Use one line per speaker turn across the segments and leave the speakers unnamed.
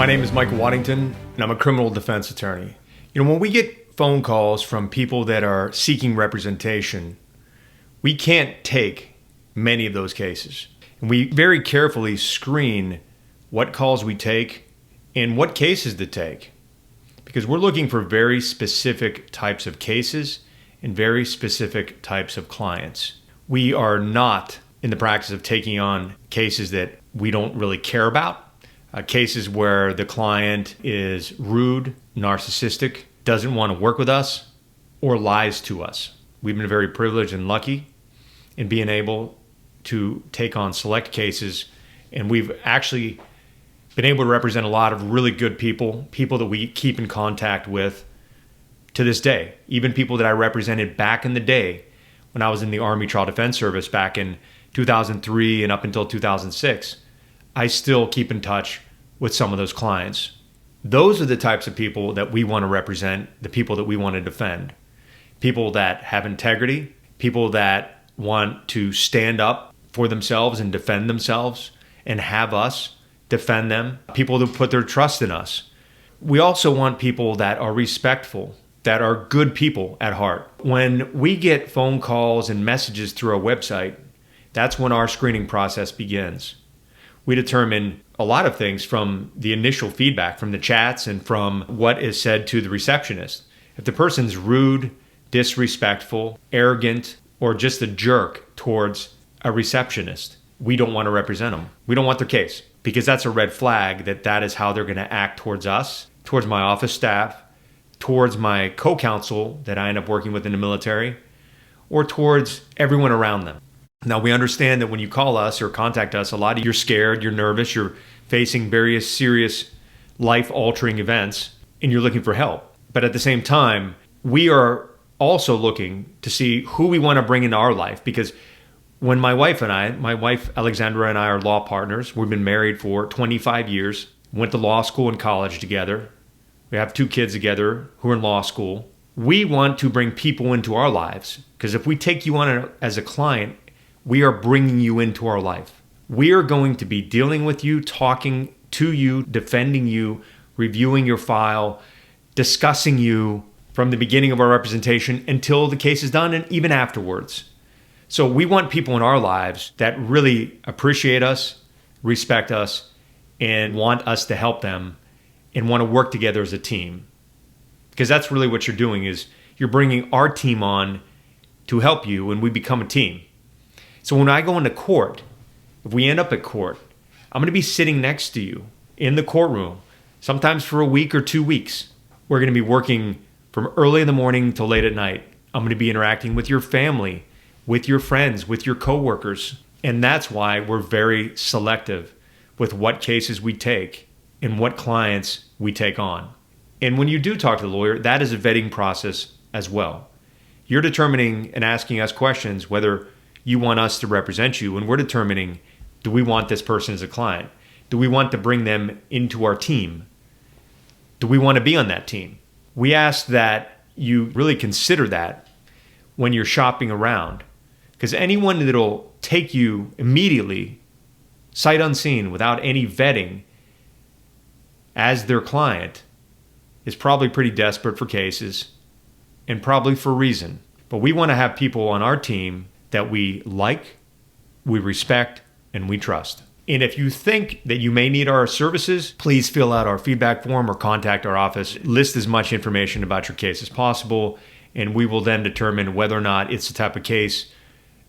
My name is Michael Waddington, and I'm a criminal defense attorney. When we get phone calls from people that are seeking representation, we can't take many of those cases. And we very carefully screen what calls we take and what cases to take, because we're looking for very specific types of cases and very specific types of clients. We are not in the practice of taking on cases that we don't really care about. Cases where the client is rude, narcissistic, doesn't want to work with us, or lies to us. We've been very privileged and lucky in being able to take on select cases, and we've actually been able to represent a lot of really good people that we keep in contact with to this day. Even people that I represented back in the day when I was in the Army Trial Defense Service back in 2003 and up until 2006. I still keep in touch with some of those clients. Those are the types of people that we want to represent, the people that we want to defend. People that have integrity, people that want to stand up for themselves and defend themselves and have us defend them, people that put their trust in us. We also want people that are respectful, that are good people at heart. When we get phone calls and messages through our website, that's when our screening process begins. We determine a lot of things from the initial feedback, from the chats, and from what is said to the receptionist. If the person's rude, disrespectful, arrogant, or just a jerk towards a receptionist, we don't want to represent them. We don't want their case, because that's a red flag that is how they're going to act towards us, towards my office staff, towards my co-counsel that I end up working with in the military, or towards everyone around them. Now, we understand that when you call us or contact us, a lot of you're scared, you're nervous, you're facing various serious life-altering events, and you're looking for help. But at the same time, we are also looking to see who we want to bring into our life, because when my wife Alexandra and I are law partners. We've been married for 25 years, went to law school and college together. We have 2 kids together who are in law school. We want to bring people into our lives, because if we take you on as a client, we are bringing you into our life. We are going to be dealing with you, talking to you, defending you, reviewing your file, discussing you from the beginning of our representation until the case is done, and even afterwards. So we want people in our lives that really appreciate us, respect us, and want us to help them and want to work together as a team. Because that's really what you're doing, is you're bringing our team on to help you, and we become a team. So when I go into court, if we end up at court, I'm going to be sitting next to you in the courtroom, sometimes for a week or 2 weeks. We're going to be working from early in the morning till late at night. I'm going to be interacting with your family, with your friends, with your coworkers. And that's why we're very selective with what cases we take and what clients we take on. And when you do talk to the lawyer, that is a vetting process as well. You're determining and asking us questions whether you want us to represent you, and we're determining, do we want this person as a client? Do we want to bring them into our team? Do we want to be on that team? We ask that you really consider that when you're shopping around, because anyone that'll take you immediately, sight unseen, without any vetting as their client is probably pretty desperate for cases and probably for a reason. But we want to have people on our team that we like, we respect, and we trust. And if you think that you may need our services, please fill out our feedback form or contact our office. List as much information about your case as possible, and we will then determine whether or not it's the type of case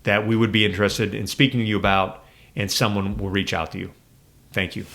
that we would be interested in speaking to you about, and someone will reach out to you. Thank you.